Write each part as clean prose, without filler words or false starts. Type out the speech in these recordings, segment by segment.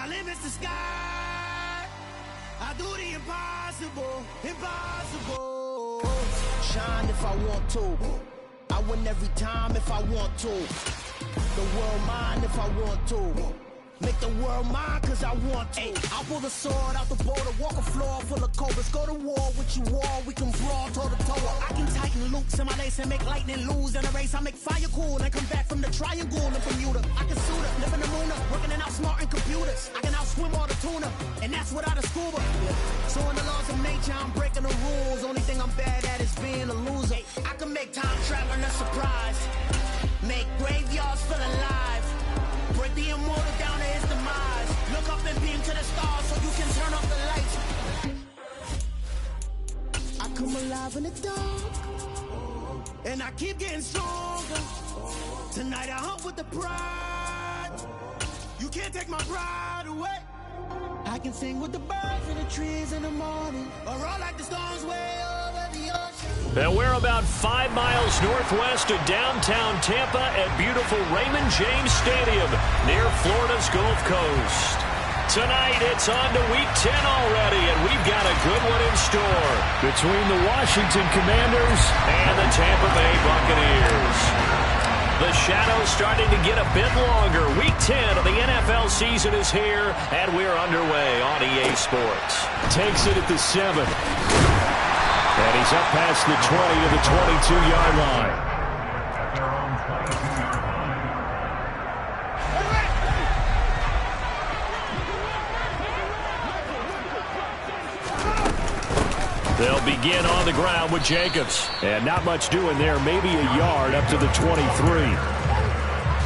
My limit's the sky. I do the impossible, impossible. Shine if I want to. I win every time if I want to. The world mine if I want to. Make the world mine cause I want to. I'll pull the sword out the border, walk a floor full of cobras. Go to war with you all, we can brawl toe to toe. I can tighten loops in my lace and make lightning lose in a race. I make fire cool and come back from the triangle in Bermuda. I can suit up, live in the moon up, working and outsmarting computers. I can outswim all the tuna, and that's without a scuba. So in the laws of nature, I'm breaking the rules. Only thing I'm bad at is being a loser. I can make time traveling a surprise. Make graveyards feel alive. Break the immortal down to his demise. Look up and beam to the stars so you can turn off the lights. I come alive in the dark, and I keep getting stronger. Tonight I hunt with the pride. You can't take my pride away. I can sing with the birds and the trees in the morning, or roll like the storms way over the ocean. And we're about 5 miles northwest of downtown Tampa at beautiful Raymond James Stadium near Florida's Gulf Coast. Tonight, it's on to Week 10 already, and we've got a good one in store between the Washington Commanders and the Tampa Bay Buccaneers. The shadow's starting to get a bit longer. Week 10 of the NFL season is here, and we're underway on EA Sports. Takes it at the 7. And he's up past the 20 to the 22-yard line. They'll begin on the ground with Jacobs. And not much doing there, maybe a yard up to the 23.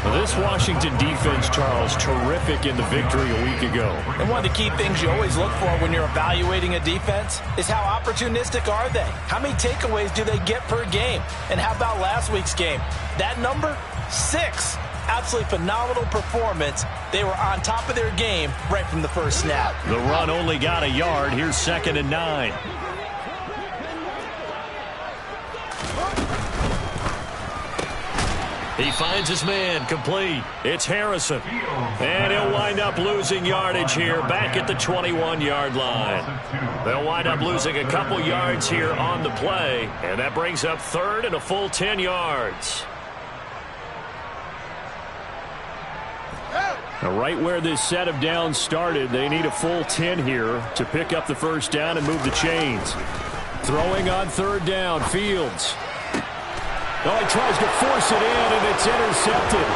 Well, this Washington defense, Charles, terrific in the victory a week ago. And one of the key things you always look for when you're evaluating a defense is how opportunistic are they? How many takeaways do they get per game? And how about last week's game? That number? 6. Absolutely phenomenal performance. They were on top of their game right from the first snap. The run only got a yard. Here's 2nd and 9. He finds his man, complete. It's Harrison. And he'll wind up losing yardage here back at the 21-yard line. They'll wind up losing a couple yards here on the play, and that brings up 3rd and a full 10 yards. Now, right where this set of downs started, they need a full 10 here to pick up the first down and move the chains. Throwing on 3rd down, Fields. Oh, he tries to force it in, and it's intercepted.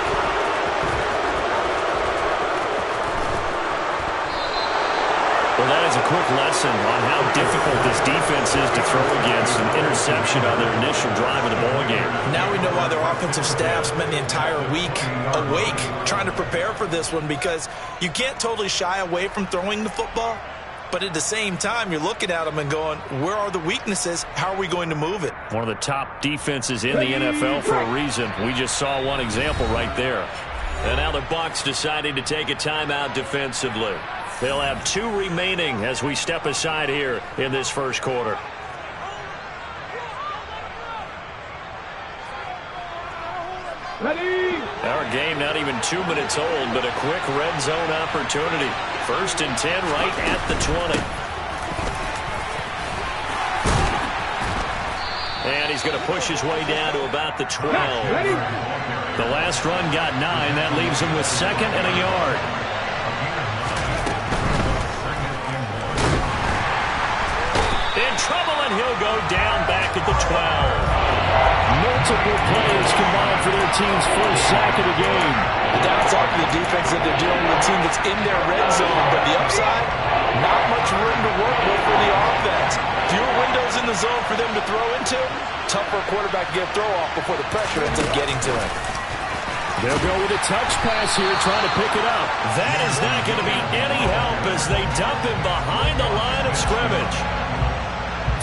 Well, that is a quick lesson on how difficult this defense is to throw against an interception on their initial drive of the ballgame. Now we know why their offensive staff spent the entire week awake trying to prepare for this one, because you can't totally shy away from throwing the football. But at the same time, you're looking at them and going, where are the weaknesses? How are we going to move it? One of the top defenses in the NFL for a reason. We just saw one example right there. And now the Bucs deciding to take a timeout defensively. They'll have 2 remaining as we step aside here in this first quarter. Ready. Our game not even 2 minutes old, but a quick red zone opportunity. 1st and 10 right at the 20. And he's going to push his way down to about the 12. The last run got 9. That leaves him with 2nd and a yard. In trouble, and he'll go down back at the 12. Multiple plays combined for their team's first sack of the game. The downside for the defense is they're dealing with a team that's in their red zone, but the upside, not much room to work with for the offense. Fewer windows in the zone for them to throw into. Tough for a quarterback to get a throw off before the pressure ends up getting to him. They'll go with a touch pass here, trying to pick it up. That is not going to be any help as they dump him behind the line of scrimmage.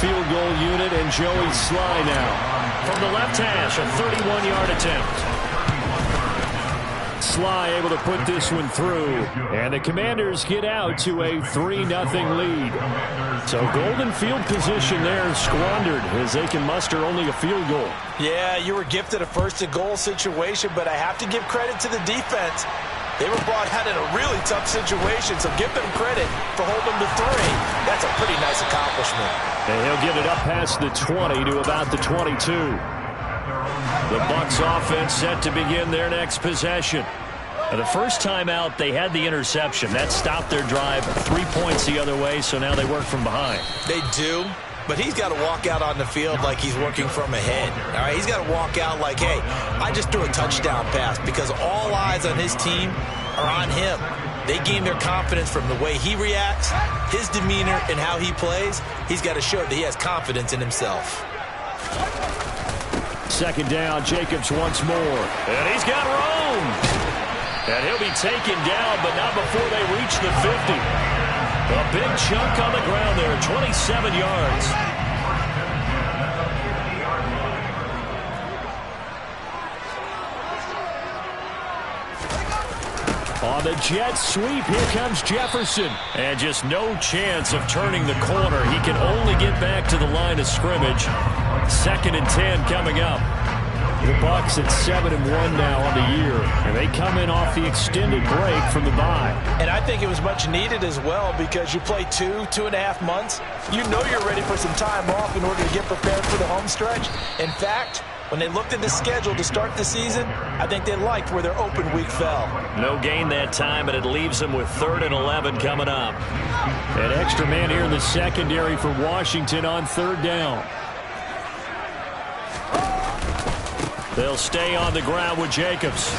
Field goal unit and Joey Sly now. From the left hash, a 31-yard attempt. Sly able to put this one through. And the Commanders get out to a 3-0 lead. So golden field position there squandered as they can muster only a field goal. Yeah, you were gifted a 1st-and-goal situation, but I have to give credit to the defense. They were brought out in a really tough situation, so give them credit for holding them to 3. That's a pretty nice accomplishment. And he'll get it up past the 20 to about the 22. The Bucs offense set to begin their next possession. The first time out, they had the interception. That stopped their drive 3 points the other way, so now they work from behind. They do, but he's got to walk out on the field like he's working from ahead. All right, he's got to walk out like, hey, I just threw a touchdown pass, because all eyes on his team are on him. They gain their confidence from the way he reacts, his demeanor, and how he plays. He's got to show that he has confidence in himself. Second down, Jacobs once more. And he's got room. And he'll be taken down, but not before they reach the 50. A big chunk on the ground there, 27 yards. On the jet sweep, here comes Jefferson. And just no chance of turning the corner. He can only get back to the line of scrimmage. 2nd and 10 coming up. The Bucs at 7-1 now on the year, and they come in off the extended break from the bye. And I think it was much needed as well, because you play 2.5 months. You know you're ready for some time off in order to get prepared for the home stretch. In fact, when they looked at the schedule to start the season, I think they liked where their open week fell. No gain that time, and it leaves them with 3rd and 11 coming up. An extra man here in the secondary for Washington on 3rd down. They'll stay on the ground with Jacobs.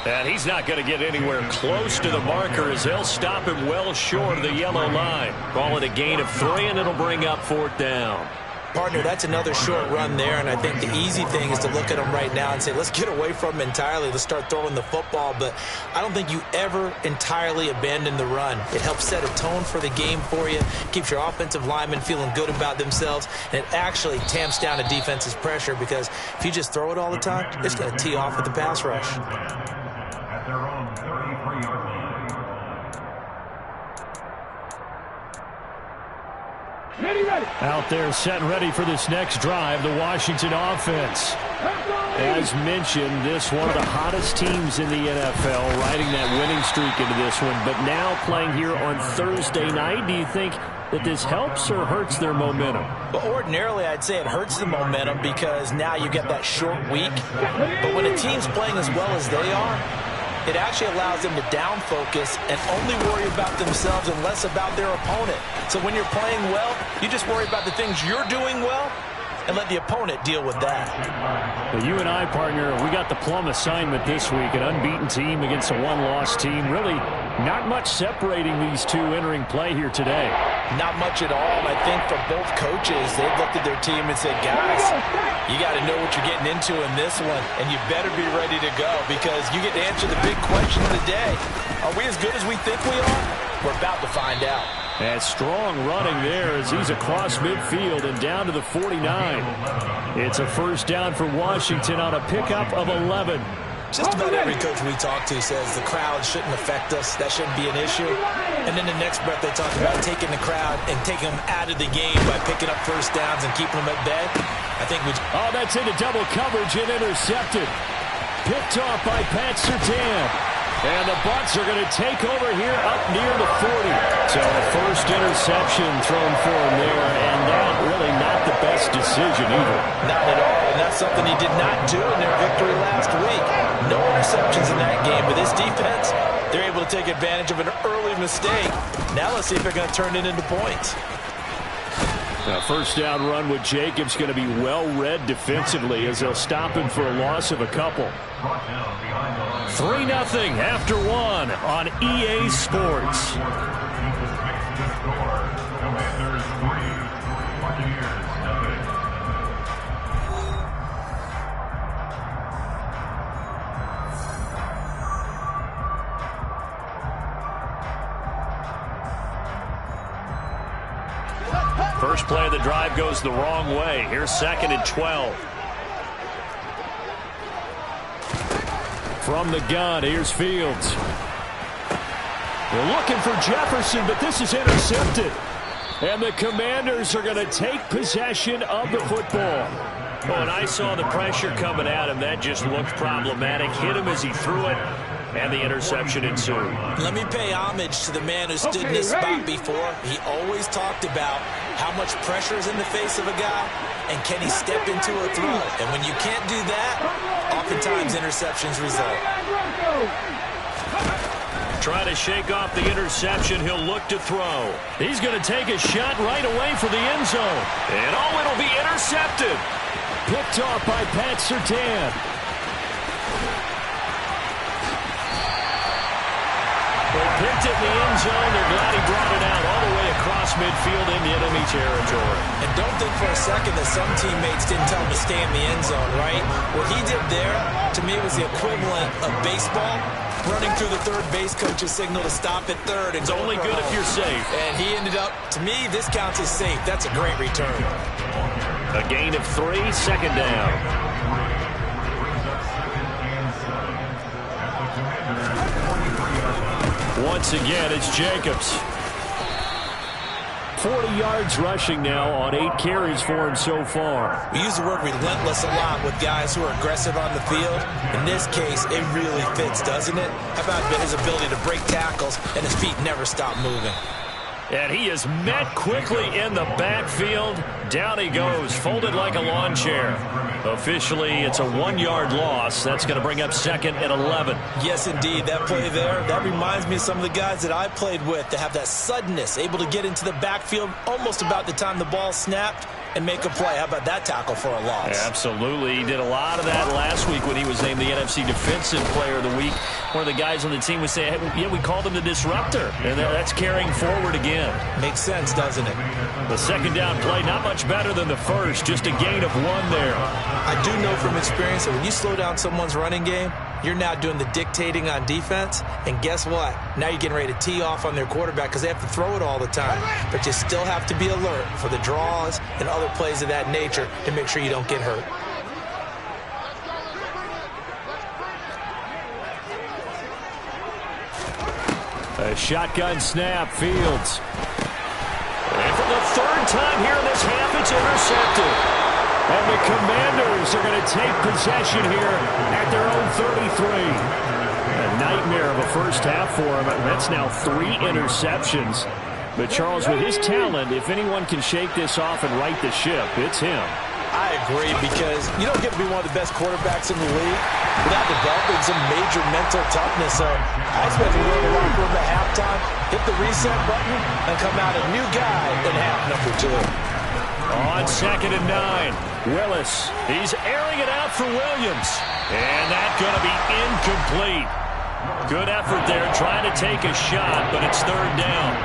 And he's not going to get anywhere close to the marker, as they'll stop him well short of the yellow line. Call it a gain of 3, and it'll bring up 4th down. Partner, that's another short run there, and I think the easy thing is to look at him right now and say, let's get away from him entirely. Let's start throwing the football, but I don't think you ever entirely abandon the run. It helps set a tone for the game for you, keeps your offensive linemen feeling good about themselves, and it actually tamps down a defense's pressure, because if you just throw it all the time, it's going to tee off with the pass rush. At their own 33-yard line. Out there set and ready for this next drive, the Washington offense. As mentioned, this one of the hottest teams in the NFL, riding that winning streak into this one, but now playing here on Thursday night. Do you think that this helps or hurts their momentum? Well, ordinarily, I'd say it hurts the momentum, because now you get that short week. But when a team's playing as well as they are, it actually allows them to down focus and only worry about themselves and less about their opponent. So when you're playing well, you just worry about the things you're doing well and let the opponent deal with that. Well, you and I, partner, we got the plum assignment this week. An unbeaten team against a one-loss team. Really not much separating these two entering play here today. Not much at all. And I think for both coaches, they've looked at their team and said, guys, you got to know what you're getting into in this one, and you better be ready to go, because you get to answer the big question of the day. Are we as good as we think we are? We're about to find out. And strong running there as he's across midfield and down to the 49. It's a 1st down for Washington on a pickup of 11. Just about every coach we talk to says the crowd shouldn't affect us. That shouldn't be an issue. And then the next breath they talk about taking the crowd and taking them out of the game by picking up 1st downs and keeping them at bay. I think we... Oh, that's into double coverage and intercepted. Picked off by Pat Surtain. And the Bucs are going to take over here up near the 40. So the 1st interception thrown for him there, and that really not the best decision either. Not at all, and that's something he did not do in their victory last week. No interceptions in that game, but this defense, they're able to take advantage of an early mistake. Now let's see if they're going to turn it into points. Now, 1st down run with Jacobs going to be well-read defensively, as they'll stop him for a loss of a couple. 3-0 after 1 on EA Sports. First play of the drive goes the wrong way. Here's 2nd and 12. From the gun, here's Fields. They're looking for Jefferson, but this is intercepted. And the Commanders are going to take possession of the football. Oh, and I saw the pressure coming at him. That just looked problematic. Hit him as he threw it. and the interception ensued. Let me pay homage to the man who stood in this spot before. He always talked about how much pressure is in the face of a guy, and can he step into a throw. And when you can't do that, oftentimes interceptions result. Trying to shake off the interception. He'll look to throw. He's going to take a shot right away for the end zone. And it'll be intercepted. Picked off by Pat Surtain. They picked it in the end zone. They're glad he brought it out all the way across midfield into enemy territory. And don't think for a second that some teammates didn't tell him to stay in the end zone, right? What he did there, to me, was the equivalent of baseball running through the third base coach's signal to stop at third. It's only good if you're safe. And he ended up, to me, this counts as safe. That's a great return. A gain of 3, second down. Once again, it's Jacobs. 40 yards rushing now on 8 carries for him so far. We use the word relentless a lot with guys who are aggressive on the field. In this case, it really fits, doesn't it? How about his ability to break tackles and his feet never stop moving? And he is met quickly in the backfield. Down he goes, folded like a lawn chair. Officially, it's a 1-yard loss. That's going to bring up 2nd and 11. Yes, indeed. That play there, that reminds me of some of the guys that I played with that have that suddenness, able to get into the backfield almost about the time the ball snapped and make a play. How about that tackle for a loss? Absolutely. He did a lot of that last week when he was named the NFC Defensive Player of the Week. One of the guys on the team would say, hey, yeah, we called him the disruptor. And that's carrying forward again. Makes sense, doesn't it? The second down play, not much better than the first. Just a gain of 1 there. I do know from experience that when you slow down someone's running game, you're now doing the dictating on defense. And guess what? Now you're getting ready to tee off on their quarterback because they have to throw it all the time. But you still have to be alert for the draws and other plays of that nature to make sure you don't get hurt. A shotgun snap, Fields. And for the 3rd time here in this half, it's intercepted. And the Commanders are going to take possession here at their own 33. A nightmare of a first half for him. That's now 3 interceptions. But Charles, with his talent, if anyone can shake this off and right the ship, it's him. I agree, because you don't get to be one of the best quarterbacks in the league without developing some major mental toughness. So I expect him to go to the locker room at halftime, hit the reset button, and come out a new guy in half number 2. On 2nd and 9, Willis. He's airing it out for Williams. And that's going to be incomplete. Good effort there, trying to take a shot, but it's 3rd down.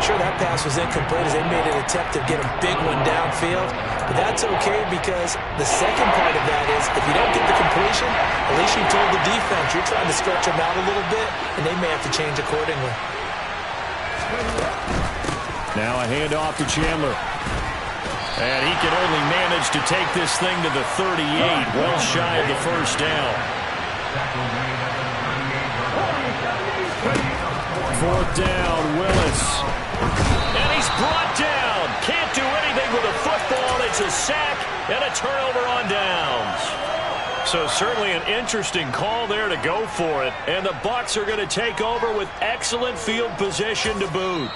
Sure, that pass was incomplete as they made an attempt to get a big one downfield. But that's okay, because the second part of that is if you don't get the completion, at least you told the defense you're trying to stretch them out a little bit, and they may have to change accordingly. Now a handoff to Chandler. And he can only manage to take this thing to the 38, well shy of the 1st down. 4th down, Willis. And he's brought down. Can't do anything with a football. It's a sack and a turnover on downs. So certainly an interesting call there to go for it. And the Bucs are going to take over with excellent field position to boot.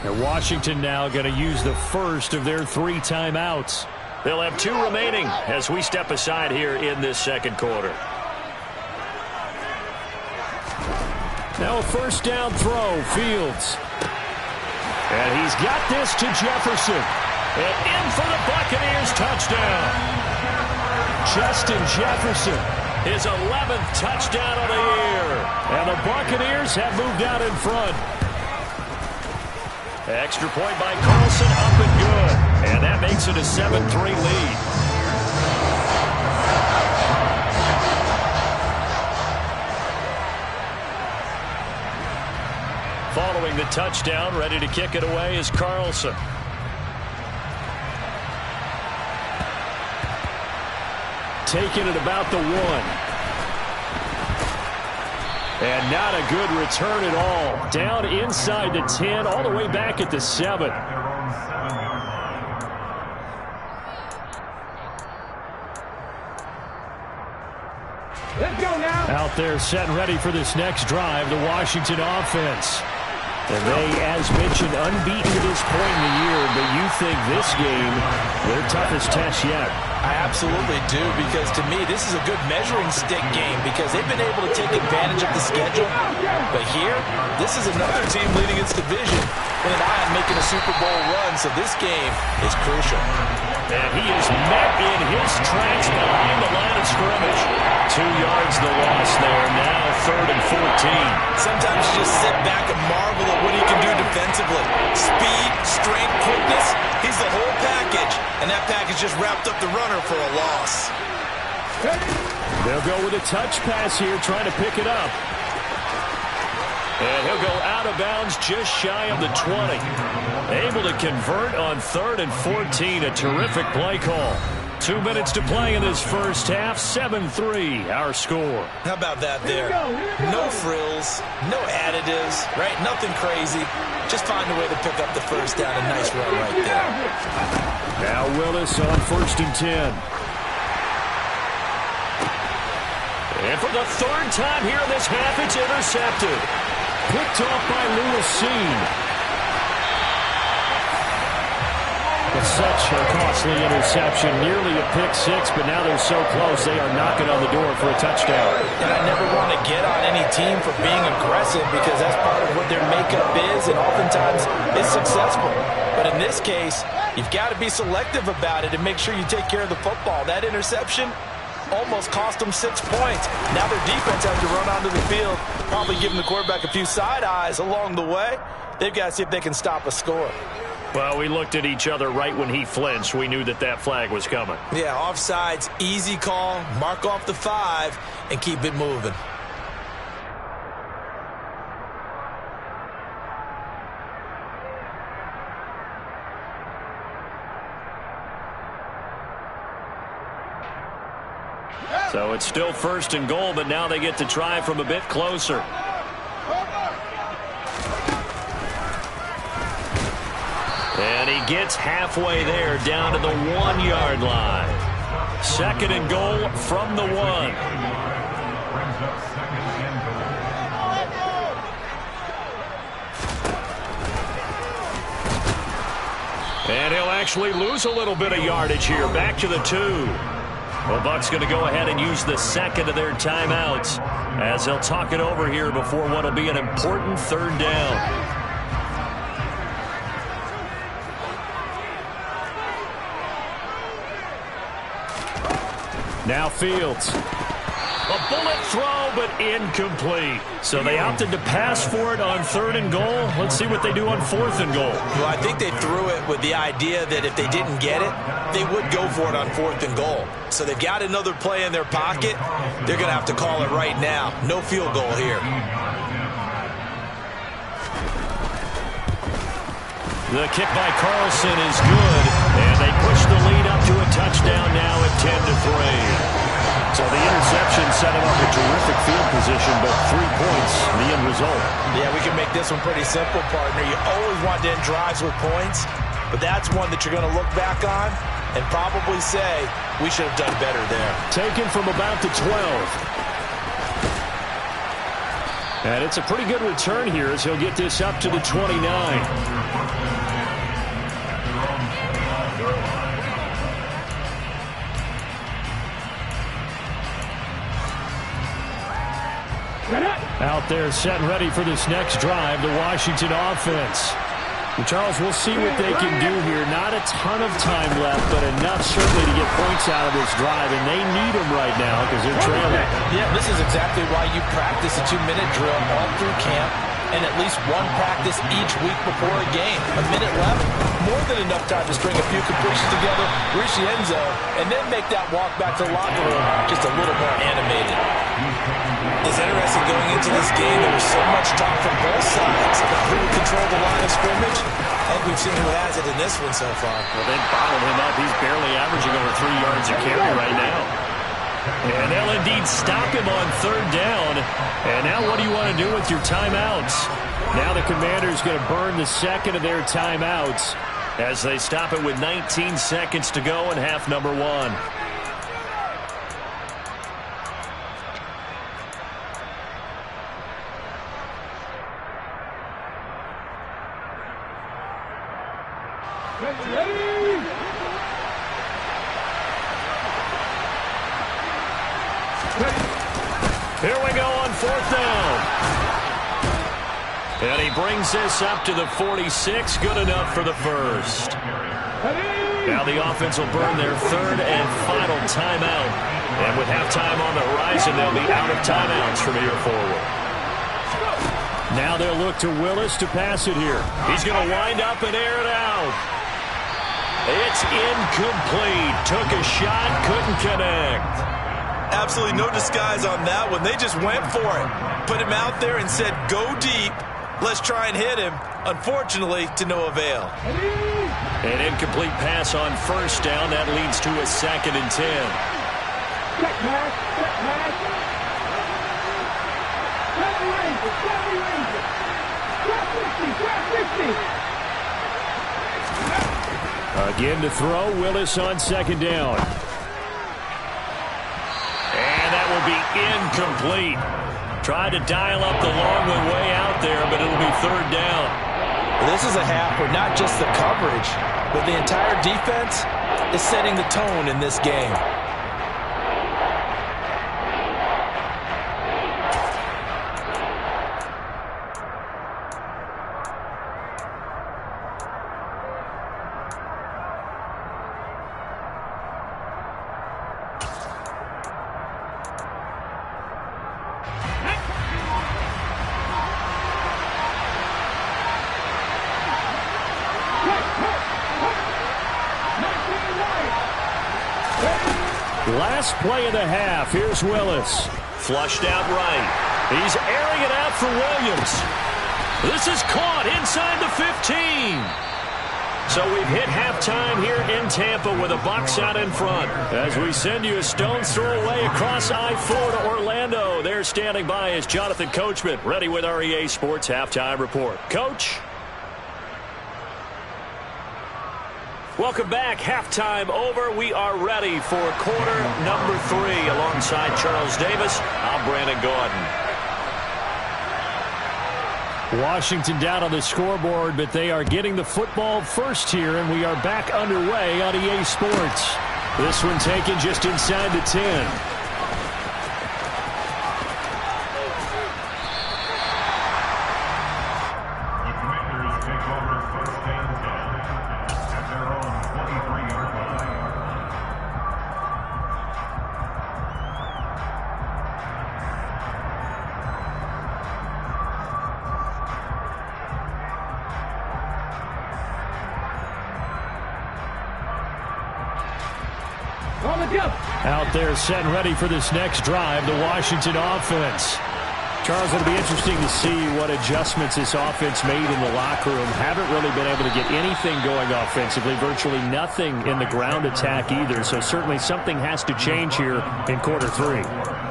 And Washington now going to use the first of their 3 timeouts. They'll have 2 remaining as we step aside here in this 2nd quarter. Now a 1st down throw, Fields. And he's got this to Jefferson. And in for the Buccaneers touchdown. Justin Jefferson, his 11th touchdown of the year. And the Buccaneers have moved out in front. Extra point by Carlson, up and good. And that makes it a 7-3 lead. Following the touchdown, ready to kick it away is Carlson. Taking it about the 1. And not a good return at all. Down inside the 10, all the way back at the 7. Let's go now. Out there set and ready for this next drive, the Washington offense. And they, as mentioned, unbeaten to this point in the year, but you think this game, their toughest test yet. I absolutely do, because to me, this is a good measuring stick game because they've been able to take advantage of the schedule. But here, this is another team leading its division with an eye on making a Super Bowl run, so this game is crucial. And he is met in his tracks behind the line of scrimmage. 2 yards the loss there, now 3rd and 14. Sometimes you just sit back and marvel at what he can do defensively. Speed, strength, quickness, he's the whole package. And that package just wrapped up the runner for a loss. They'll go with a touch pass here, trying to pick it up. And he'll go out of bounds just shy of the 20. Able to convert on 3rd and 14. A terrific play call. 2 minutes to play in this first half. 7-3 our score. How about that there? No frills, no additives, right? Nothing crazy. Just find a way to pick up the first down. A nice run right there. Now Willis on 1st and 10. And for the 3rd time here in this half, it's intercepted. Picked off by Lewis. It's such a costly interception, nearly a pick six, but now they're so close they are knocking on the door for a touchdown. And I never want to get on any team for being aggressive because that's part of what their makeup is, and oftentimes it's successful. But in this case, you've got to be selective about it and make sure you take care of the football. That interception almost cost them 6 points. Now their defense has to run onto the field, probably giving the quarterback a few side eyes along the way. They've got to see if they can stop a score. Well, we looked at each other right when he flinched. We knew that that flag was coming. Yeah, offsides, easy call, mark off the 5, and keep it moving. So it's still 1st and goal, but now they get to try from a bit closer. And he gets halfway there, down to the 1-yard line. 2nd and goal from the 1. And he'll actually lose a little bit of yardage here. Back to the 2. Well, Buck's going to go ahead and use the 2nd of their timeouts as they'll talk it over here before what will be an important 3rd down. Now Fields. A bullet throw, but incomplete. So they opted to pass for it on 3rd and goal. Let's see what they do on 4th and goal. Well, I think they threw it with the idea that if they didn't get it, they would go for it on 4th and goal. So they've got another play in their pocket. They're going to have to call it right now. No field goal here. The kick by Carlson is good, and they push the lead up to a touchdown now at 10-3. So the interception set him up a terrific field position, but 3 points, the end result. Yeah, we can make this one pretty simple, partner. You always want to end drives with points, but that's one that you're going to look back on and probably say, we should have done better there. Taken from about the 12. And it's a pretty good return here as he'll get this up to the 29. Out there set and ready for this next drive, the Washington offense. Well, Charles, we'll see what they can do here. Not a ton of time left, but enough certainly to get points out of this drive, and they need them right now because they're trailing. Yeah, this is exactly why you practice a 2-minute drill all through camp and at least one practice each week before a game. A minute left, more than enough time to string a few completions together, reach the end zone, and then make that walk back to the locker room just a little more animated. It's interesting going into this game. There was so much talk from both sides about who would control the line of scrimmage. I think we've seen who has it in this one so far. Well, they bottled him up. He's barely averaging over 3 yards a carry right now. And they'll indeed stop him on 3rd down. And now what do you want to do with your timeouts? Now the Commanders going to burn the 2nd of their timeouts as they stop it with 19 seconds to go in half number 1. Here we go on 4th down. And he brings this up to the 46. Good enough for the first. Now the offense will burn their 3rd and final timeout. And with halftime on the horizon, they'll be out of timeouts from here forward. Now they'll look to Willis to pass it here. He's going to wind up and air it out. It's incomplete. Took a shot, couldn't connect. Absolutely no disguise on that one. They just went for it. Put him out there and said, go deep. Let's try and hit him. Unfortunately, to no avail. An incomplete pass on 1st down. That leads to a 2nd and 10. Check pass, check pass. Again to throw. Willis on 2nd down. And that will be incomplete. Tried to dial up the long one way out there, but it'll be 3rd down. This is a half where not just the coverage, but the entire defense is setting the tone in this game. Last play of the half. Here's Willis. Flushed out right. He's airing it out for Williams. This is caught inside the 15. So we've hit halftime here in Tampa with a box out in front. As we send you a stone's throw away across I-4 to Orlando. There standing by is Jonathan Coachman, ready with our EA Sports Halftime Report. Coach? Welcome back. Halftime over. We are ready for quarter number 3. Alongside Charles Davis, I'm Brandon Gordon. Washington down on the scoreboard, but they are getting the football first here, and we are back underway on EA Sports. This one taken just inside the 10. Out there set and ready for this next drive, the Washington offense. Charles, it'll be interesting to see what adjustments this offense made in the locker room. Haven't really been able to get anything going offensively, virtually nothing in the ground attack either. So certainly something has to change here in quarter 3.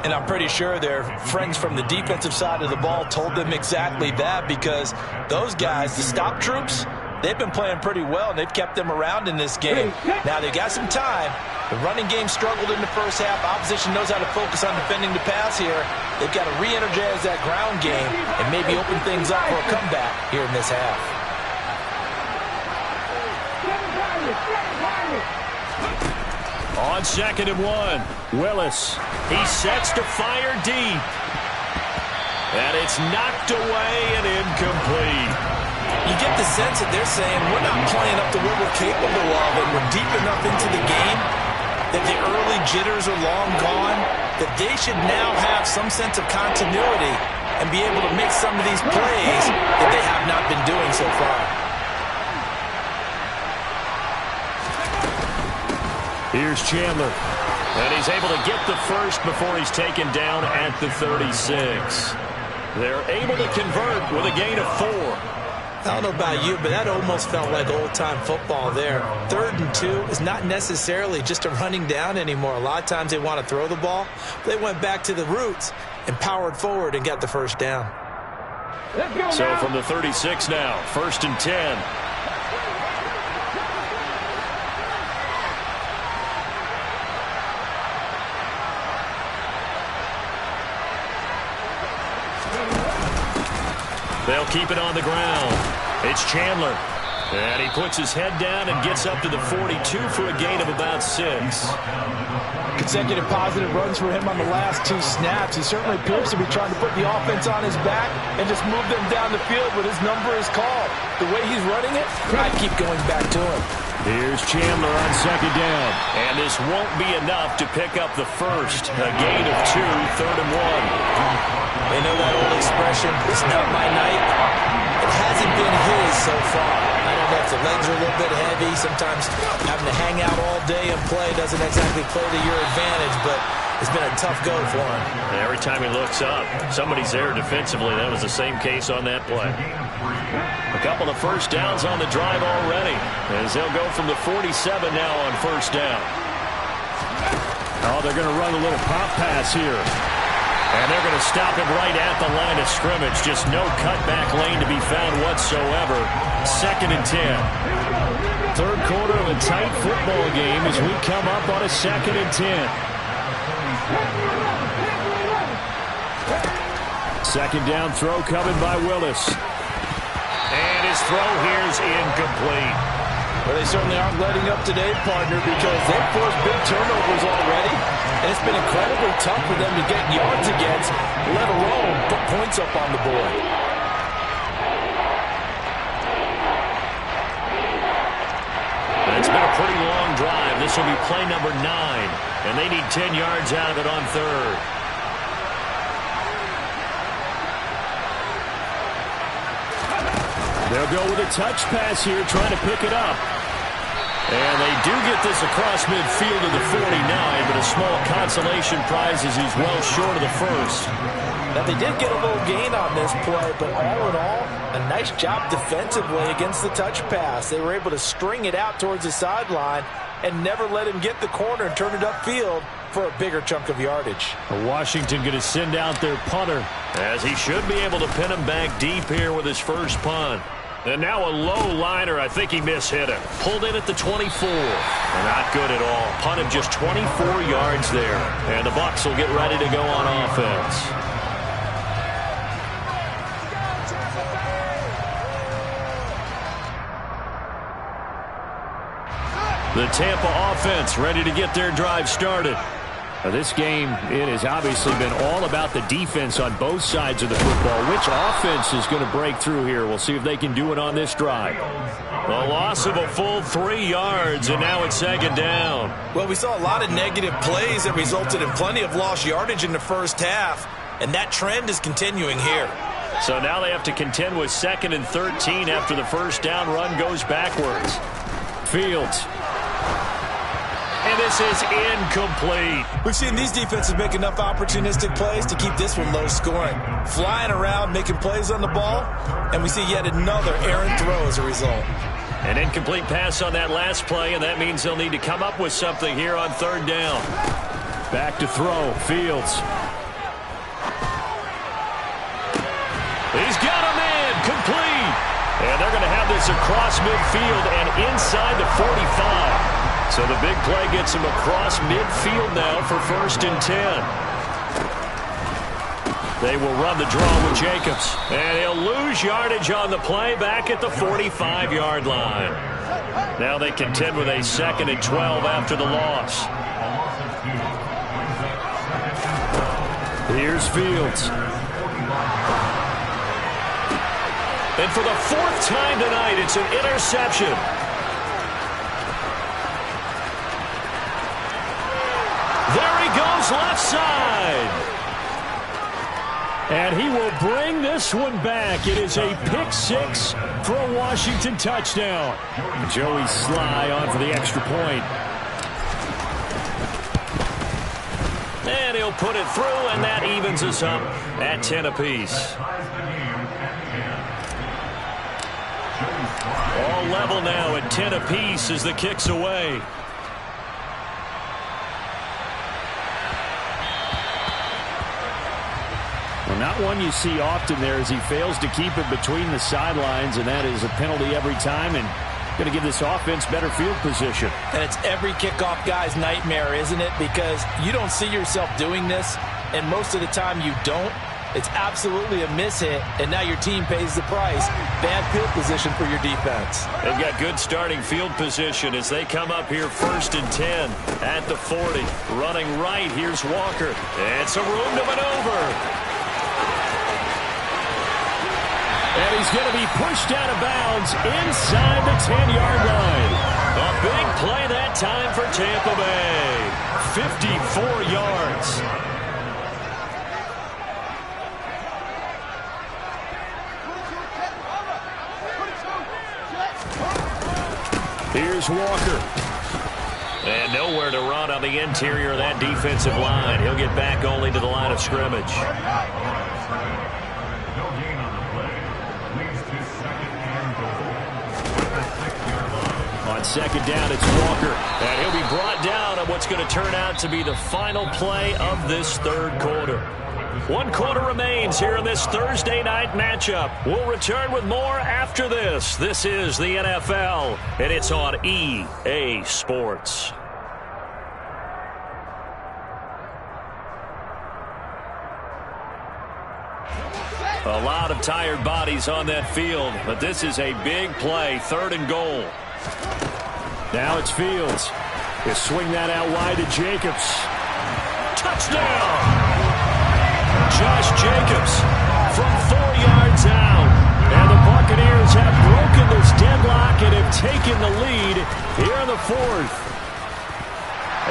And I'm pretty sure their friends from the defensive side of the ball told them exactly that, because those guys, the stop troops, they've been playing pretty well, and they've kept them around in this game. Now they've got some time. The running game struggled in the first half. Opposition knows how to focus on defending the pass here. They've got to re-energize that ground game and maybe open things up for a comeback here in this half. On 2nd and 1, Willis. He sets to fire deep. And it's knocked away and incomplete. You get the sense that they're saying we're not playing up to what we're capable of, and we're deep enough into the game that the early jitters are long gone, that they should now have some sense of continuity and be able to make some of these plays that they have not been doing so far. Here's Chandler. And he's able to get the first before he's taken down at the 36. They're able to convert with a gain of 4. I don't know about you, but that almost felt like old-time football there. 3rd and 2 is not necessarily just a running down anymore. A lot of times they want to throw the ball. They went back to the roots and powered forward and got the first down. So from the 36 now, 1st and 10. They'll keep it on the ground. It's Chandler. And he puts his head down and gets up to the 42 for a gain of about 6. Consecutive positive runs for him on the last 2 snaps. He certainly appears to be trying to put the offense on his back and just move them down the field when his number is called. The way he's running it, I keep going back to him. Here's Chandler on 2nd down. And this won't be enough to pick up the first. A gain of 2, 3rd and 1. They know that old expression, it's not my night. It hasn't been his so far. I don't know if the legs are a little bit heavy. Sometimes having to hang out all day and play doesn't exactly play to your advantage, but it's been a tough go for him. And every time he looks up, somebody's there defensively. That was the same case on that play. A couple of first downs on the drive already, as they'll go from the 47 now on 1st down. Oh, they're going to run a little pop pass here. And they're going to stop him right at the line of scrimmage. Just no cutback lane to be found whatsoever. 2nd and 10. 3rd quarter of a tight football game as we come up on a 2nd and 10. 2nd down throw coming by Willis. And his throw here is incomplete. Well, they certainly aren't letting up today, partner, because they've forced big turnovers already. And it's been incredibly tough for them to get yards against, let alone put points up on the board. It's been a pretty long drive. This will be play number 9. And they need 10 yards out of it on 3rd. They'll go with a touch pass here, trying to pick it up. And they do get this across midfield to the 49, but a small consolation prize as he's well short of the first. Now, they did get a little gain on this play, but all in all, a nice job defensively against the touch pass. They were able to string it out towards the sideline and never let him get the corner and turn it upfield for a bigger chunk of yardage. Washington going to send out their punter, as he should be able to pin him back deep here with his first punt. And now a low liner. I think he mishit it. Pulled in at the 24. Not good at all. Punt him just 24 yards there. And the Bucs will get ready to go on offense. The Tampa offense ready to get their drive started. Now this game, it has obviously been all about the defense on both sides of the football. Which offense is going to break through here? We'll see if they can do it on this drive. A loss of a full 3 yards, and now it's 2nd down. Well, we saw a lot of negative plays that resulted in plenty of lost yardage in the first half, and that trend is continuing here. So now they have to contend with 2nd and 13 after the first down run goes backwards. Fields. And this is incomplete. We've seen these defenses make enough opportunistic plays to keep this one low scoring. Flying around, making plays on the ball, and we see yet another errant throw as a result. An incomplete pass on that last play, and that means they'll need to come up with something here on 3rd down. Back to throw, Fields. He's got a man, complete. And they're going to have this across midfield and inside the 45. So the big play gets him across midfield now for 1st and 10. They will run the draw with Jacobs. And he'll lose yardage on the play back at the 45-yard line. Now they contend with a 2nd and 12 after the loss. Here's Fields. And for the 4th time tonight, it's an interception. There he goes, left side. And he will bring this one back. It is a pick 6 for a Washington touchdown. Joey Sly on for the extra point. And he'll put it through, and that evens us up at 10 apiece. All level now at 10 apiece as the kick's away. Well, not one you see often there as he fails to keep it between the sidelines, and that is a penalty every time, and going to give this offense better field position. And it's every kickoff guy's nightmare, isn't it? Because you don't see yourself doing this, and most of the time you don't. It's absolutely a mishit, and now your team pays the price. Bad field position for your defense. They've got good starting field position as they come up here 1st and 10 at the 40. Running right, here's Walker. It's a room to maneuver. And he's going to be pushed out of bounds inside the 10-yard line. A big play that time for Tampa Bay. 54 yards. Here's Walker. And nowhere to run on the interior of that defensive line. He'll get back only to the line of scrimmage. On 2nd down, it's Walker. And he'll be brought down on what's going to turn out to be the final play of this 3rd quarter. 1 quarter remains here in this Thursday night matchup. We'll return with more after this. This is the NFL, and it's on EA Sports. A lot of tired bodies on that field, but this is a big play, 3rd and goal. Now it's Fields. He'll swing that out wide to Jacobs. Touchdown! Josh Jacobs from 4 yards out. And the Buccaneers have broken this deadlock and have taken the lead here in the 4th.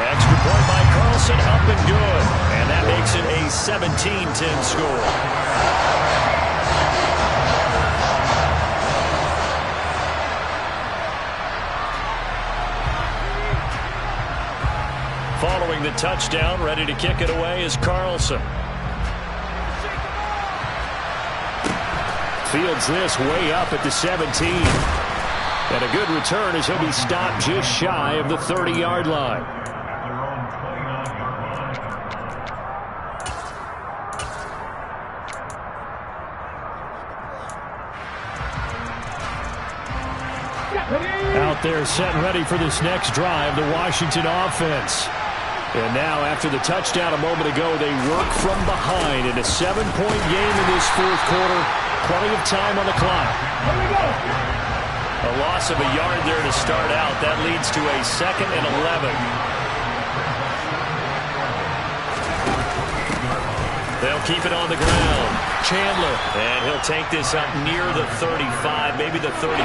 Extra point by Carlson, up and good. And that makes it a 17-10 score. Following the touchdown, ready to kick it away is Carlson. Fields this way up at the 17. And a good return as he'll be stopped just shy of the 30-yard line. Out there set and ready for this next drive, the Washington offense. And now after the touchdown a moment ago, they work from behind in a 7-point game in this 4th quarter. Plenty of time on the clock. A loss of a yard there to start out. That leads to a 2nd and 11. They'll keep it on the ground. Chandler, and he'll take this up near the 35, maybe the 34.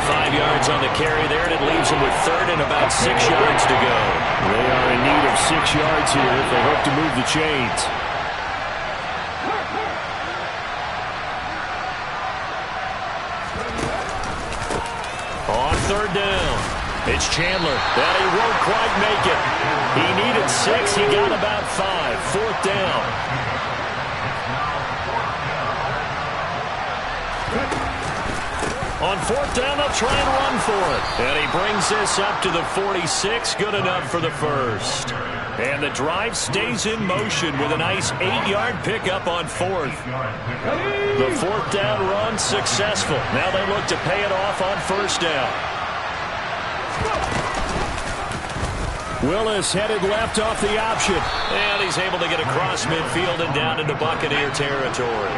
5 yards on the carry there, and it leaves them with 3rd and about 6 yards to go. They are in need of 6 yards here if they hope to move the chains. On 3rd down, it's Chandler, and he won't quite make it. He needed 6, he got about 5. 4th down. On 4th down, they'll try and run for it. And he brings this up to the 46. Good enough for the 1st. And the drive stays in motion with a nice 8-yard pickup on 4th. The 4th down run successful. Now they look to pay it off on 1st down. Willis headed left off the option. And he's able to get across midfield and down into Buccaneer territory.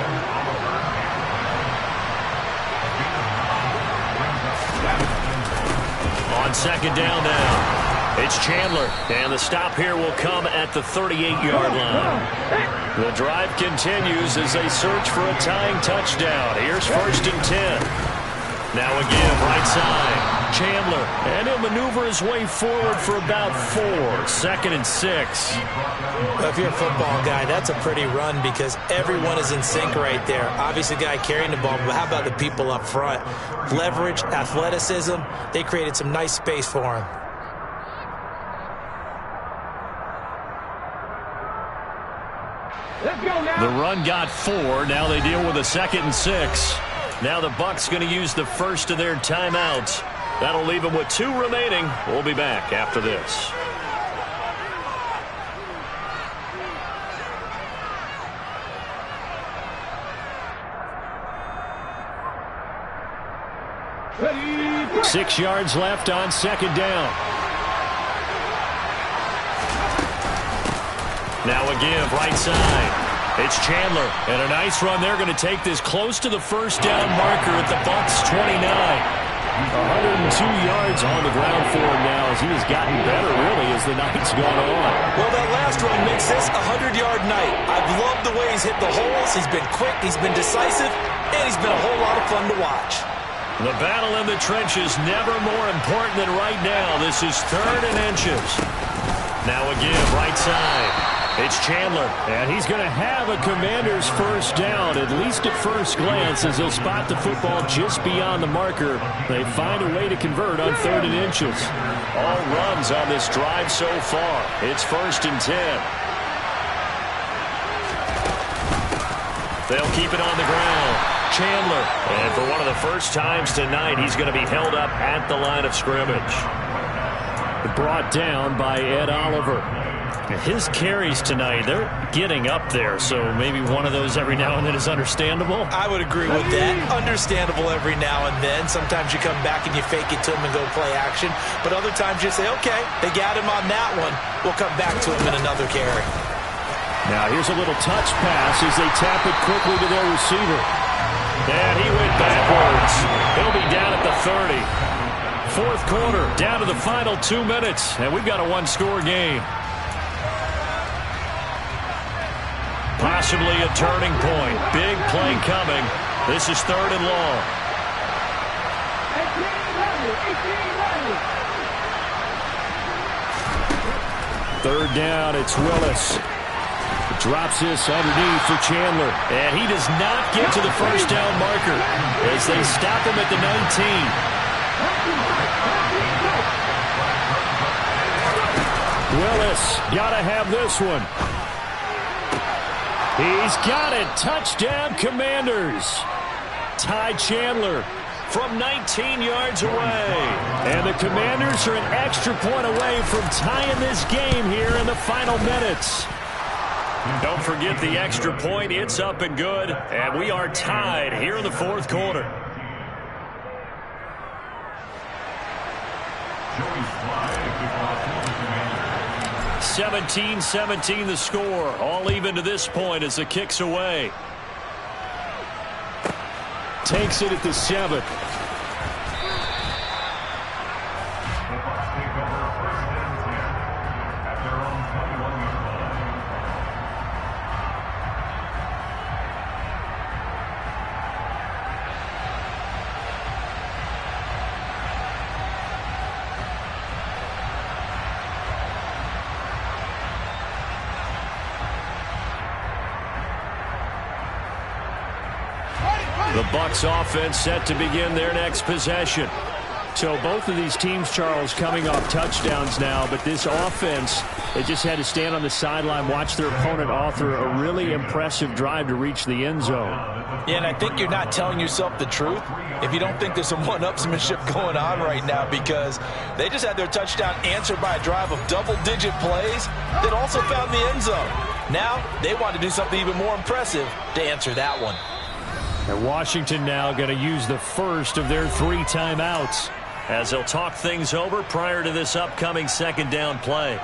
On 2nd down now, it's Chandler, and the stop here will come at the 38-yard line. The drive continues as they search for a tying touchdown. Here's 1st and 10. Now again, right side, Chandler, and he'll maneuver his way forward for about 4. 2nd and 6. Well, if you're a football guy, that's a pretty run because everyone is in sync right there. Obviously, the guy carrying the ball, but how about the people up front? Leverage, athleticism, they created some nice space for him. Let's go now. The run got 4. Now they deal with a 2nd and 6. Now the Bucs going to use the first of their timeouts. That'll leave them with 2 remaining. We'll be back after this. Ready. 6 yards left on 2nd down. Now again, right side. It's Chandler, and a nice run. They're going to take this close to the first down marker at the Bucs 29. 102 yards on the ground for him now as he has gotten better, really, as the night's gone on. Well, that last run makes this a 100-yard night. I've loved the way he's hit the holes. He's been quick, he's been decisive, and he's been a whole lot of fun to watch. The battle in the trenches never more important than right now. This is 3rd and inches. Now a give, right side. It's Chandler, and he's going to have a Commander's first down, at least at first glance, as they'll spot the football just beyond the marker. They find a way to convert on 3rd and inches. All runs on this drive so far. It's 1st and 10. They'll keep it on the ground. Chandler, and for one of the first times tonight, he's going to be held up at the line of scrimmage. Brought down by Ed Oliver. His carries tonight, they're getting up there, so maybe one of those every now and then is understandable. I would agree with that. Understandable every now and then. Sometimes you come back and you fake it to him and go play action, but other times you say, okay, they got him on that one. We'll come back to him in another carry. Now here's a little touch pass as they tap it quickly to their receiver. And he went backwards. He'll be down at the 30. 4th quarter, down to the final 2 minutes, and we've got a one-score game. Possibly a turning point. Big play coming. This is 3rd and long. Third down, it's Willis. Drops this underneath for Chandler. And he does not get to the first down marker as they stop him at the 19. Willis, gotta have this one. He's got it. Touchdown, Commanders. Ty Chandler from 19 yards away. And the Commanders are an extra point away from tying this game here in the final minutes. Don't forget the extra point. It's up and good. And we are tied here in the 4th quarter. 17-17 the score. All even to this point as the kick's away. Takes it at the 7. The Bucs offense set to begin their next possession. So both of these teams, Charles, coming off touchdowns now, but this offense, they just had to stand on the sideline, watch their opponent author a really impressive drive to reach the end zone. Yeah, and I think you're not telling yourself the truth if you don't think there's some one-upsmanship going on right now, because they just had their touchdown answered by a drive of double-digit plays that also found the end zone. Now they want to do something even more impressive to answer that one. And Washington now going to use the first of their 3 timeouts as they'll talk things over prior to this upcoming 2nd down play.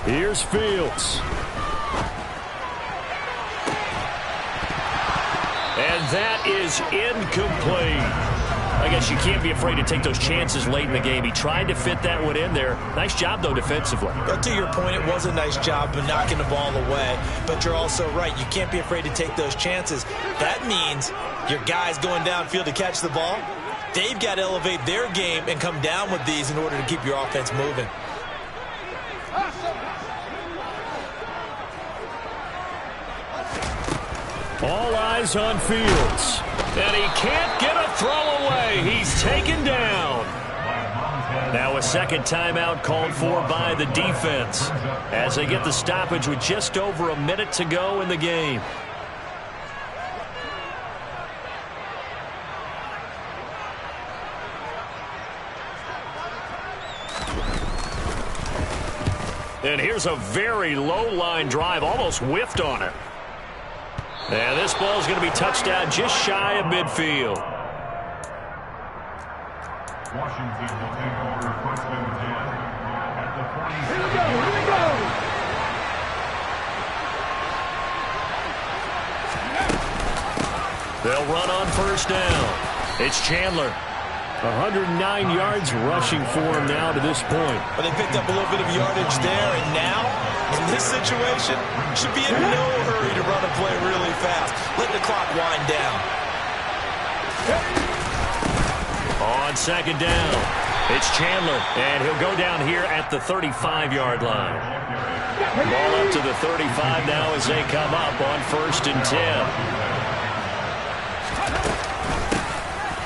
Here's Fields. And that is incomplete. I guess you can't be afraid to take those chances late in the game. He tried to fit that one in there. Nice job, though, defensively. But to your point, it was a nice job of knocking the ball away. But you're also right. You can't be afraid to take those chances. That means your guys going downfield to catch the ball, they've got to elevate their game and come down with these in order to keep your offense moving. All eyes on Fields. And he can't get a throw away. He's taken down. Now a 2nd timeout called for by the defense as they get the stoppage with just over a minute to go in the game. And here's a very low line drive, almost whiffed on it. And this ball is going to be touched down just shy of midfield. Washington will take over first and 10 at the 47. Here we go! They'll run on first down. It's Chandler. 109 yards rushing for him now to this point. But they picked up a little bit of yardage there, and now, in this situation, should be in no hurry to run a play really fast. Let the clock wind down. On second down, it's Chandler, and he'll go down here at the 35-yard line. Ball up to the 35 now as they come up on first and 10.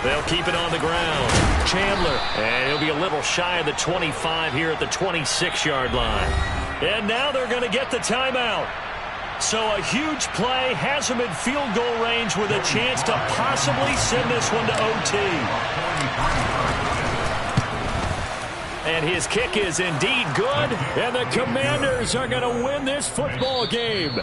They'll keep it on the ground. Chandler, and he'll be a little shy of the 25 here at the 26-yard line. And now they're going to get the timeout. So a huge play has him in field goal range with a chance to possibly send this one to OT. And his kick is indeed good. And the Commanders are going to win this football game.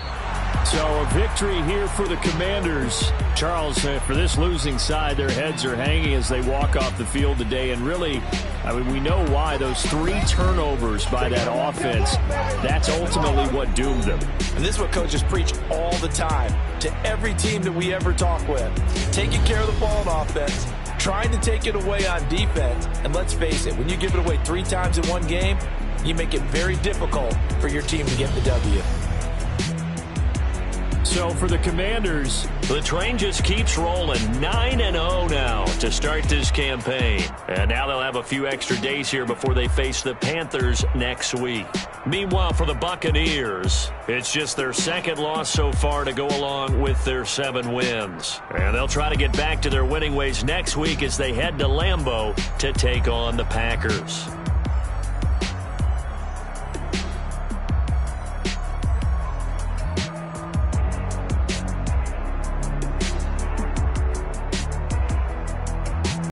So a victory here for the Commanders. Charles, for this losing side, their heads are hanging as they walk off the field today. And really, I mean, we know why. Those 3 turnovers by that offense, that's ultimately what doomed them. And this is what coaches preach all the time to every team that we ever talk with. Taking care of the ball on offense, trying to take it away on defense. And let's face it, when you give it away 3 times in one game, you make it very difficult for your team to get the W. So for the Commanders, the train just keeps rolling. 9-0 now to start this campaign. And now they'll have a few extra days here before they face the Panthers next week. Meanwhile, for the Buccaneers, it's just their second loss so far to go along with their 7 wins. And they'll try to get back to their winning ways next week as they head to Lambeau to take on the Packers.